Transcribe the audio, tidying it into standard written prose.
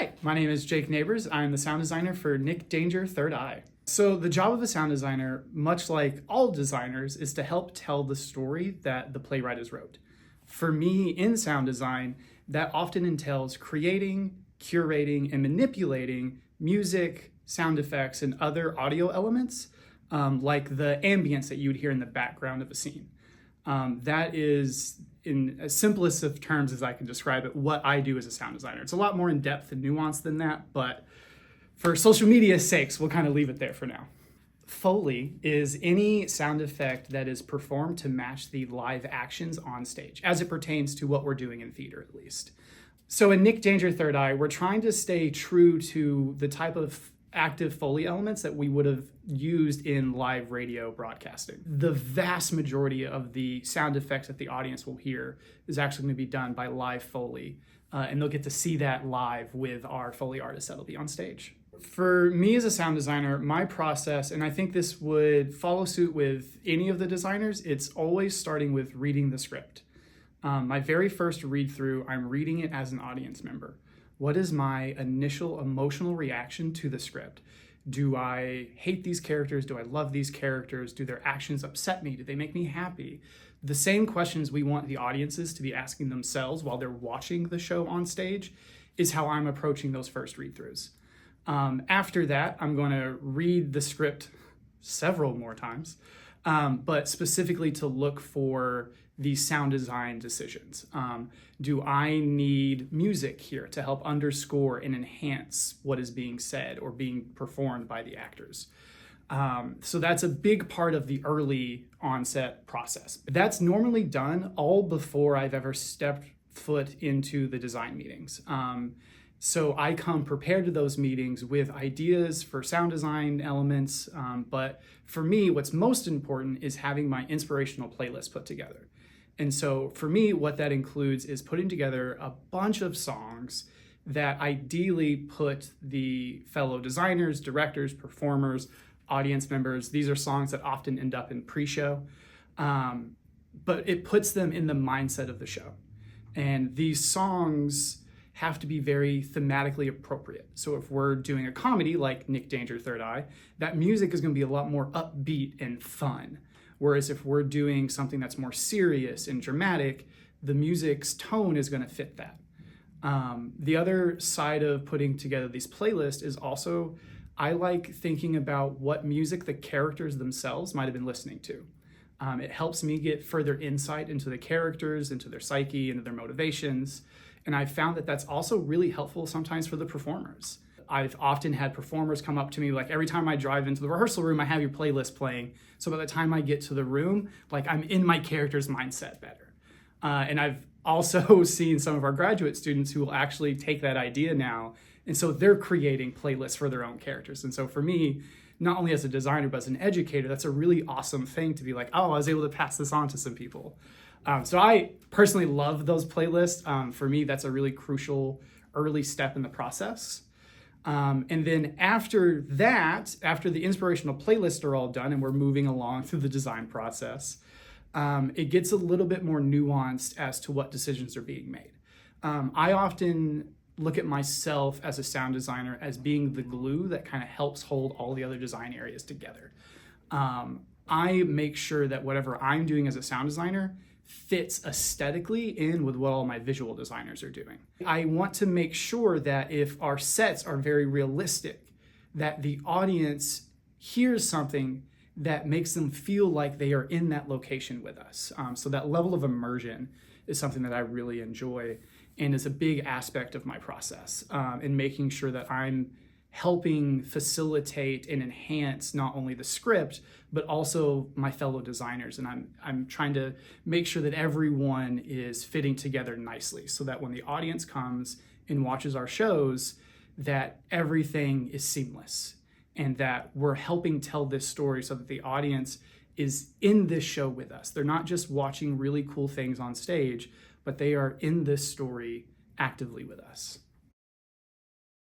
Hi, my name is Jake Neighbors. I'm the sound designer for Nick Danger Third Eye. So the job of a sound designer, much like all designers, is to help tell the story that the playwright has wrote. For me, in sound design, that often entails creating, curating, and manipulating music, sound effects, and other audio elements, like the ambience that you would hear in the background of a scene. That is, in as simplest of terms as I can describe it, what I do as a sound designer. It's a lot more in depth and nuanced than that, but for social media's sakes, we'll kind of leave it there for now. Foley is any sound effect that is performed to match the live actions on stage, as it pertains to what we're doing in theater at least. So in Nick Danger Third Eye, we're trying to stay true to the type of active Foley elements that we would have used in live radio broadcasting. The vast majority of the sound effects that the audience will hear is actually going to be done by live Foley, and they'll get to see that live with our Foley artists that'll be on stage. For me as a sound designer, my process, and I think this would follow suit with any of the designers, it's always starting with reading the script. My very first read through, I'm reading it as an audience member. What is my initial emotional reaction to the script? Do I hate these characters? Do I love these characters? Do their actions upset me? Do they make me happy? The same questions we want the audiences to be asking themselves while they're watching the show on stage is how I'm approaching those first read-throughs. After that, I'm going to read the script several more times, but specifically to look for these sound design decisions. Do I need music here to help underscore and enhance what is being said or being performed by the actors? So that's a big part of the early onset process. That's normally done all before I've ever stepped foot into the design meetings. So I come prepared to those meetings with ideas for sound design elements, but for me, what's most important is having my inspirational playlist put together. And so for me, what that includes is putting together a bunch of songs that ideally put the fellow designers, directors, performers, audience members, these are songs that often end up in pre-show, but it puts them in the mindset of the show. And these songs have to be very thematically appropriate. So if we're doing a comedy like Nick Danger Third Eye, that music is going to be a lot more upbeat and fun. Whereas if we're doing something that's more serious and dramatic, the music's tone is going to fit that. The other side of putting together these playlists is also, I like thinking about what music the characters themselves might have been listening to. It helps me get further insight into the characters, into their psyche, into their motivations. And I've found that that's also really helpful sometimes for the performers. I've often had performers come up to me, like every time I drive into the rehearsal room, I have your playlist playing. So by the time I get to the room, like I'm in my character's mindset better. And I've also seen some of our graduate students who will actually take that idea now. And so they're creating playlists for their own characters. And so for me, not only as a designer, but as an educator, that's a really awesome thing to be like, oh, I was able to pass this on to some people. So I personally love those playlists. For me, that's a really crucial early step in the process. And then after that, after the inspirational playlists are all done and we're moving along through the design process, it gets a little bit more nuanced as to what decisions are being made. I often look at myself as a sound designer as being the glue that kind of helps hold all the other design areas together. I make sure that whatever I'm doing as a sound designer fits aesthetically in with what all my visual designers are doing. I want to make sure that if our sets are very realistic, that the audience hears something that makes them feel like they are in that location with us. So that level of immersion is something that I really enjoy and is a big aspect of my process in making sure that I'm helping facilitate and enhance not only the script, but also my fellow designers. And I'm trying to make sure that everyone is fitting together nicely so that when the audience comes and watches our shows, that everything is seamless and that we're helping tell this story so that the audience is in this show with us. They're not just watching really cool things on stage, but they are in this story actively with us.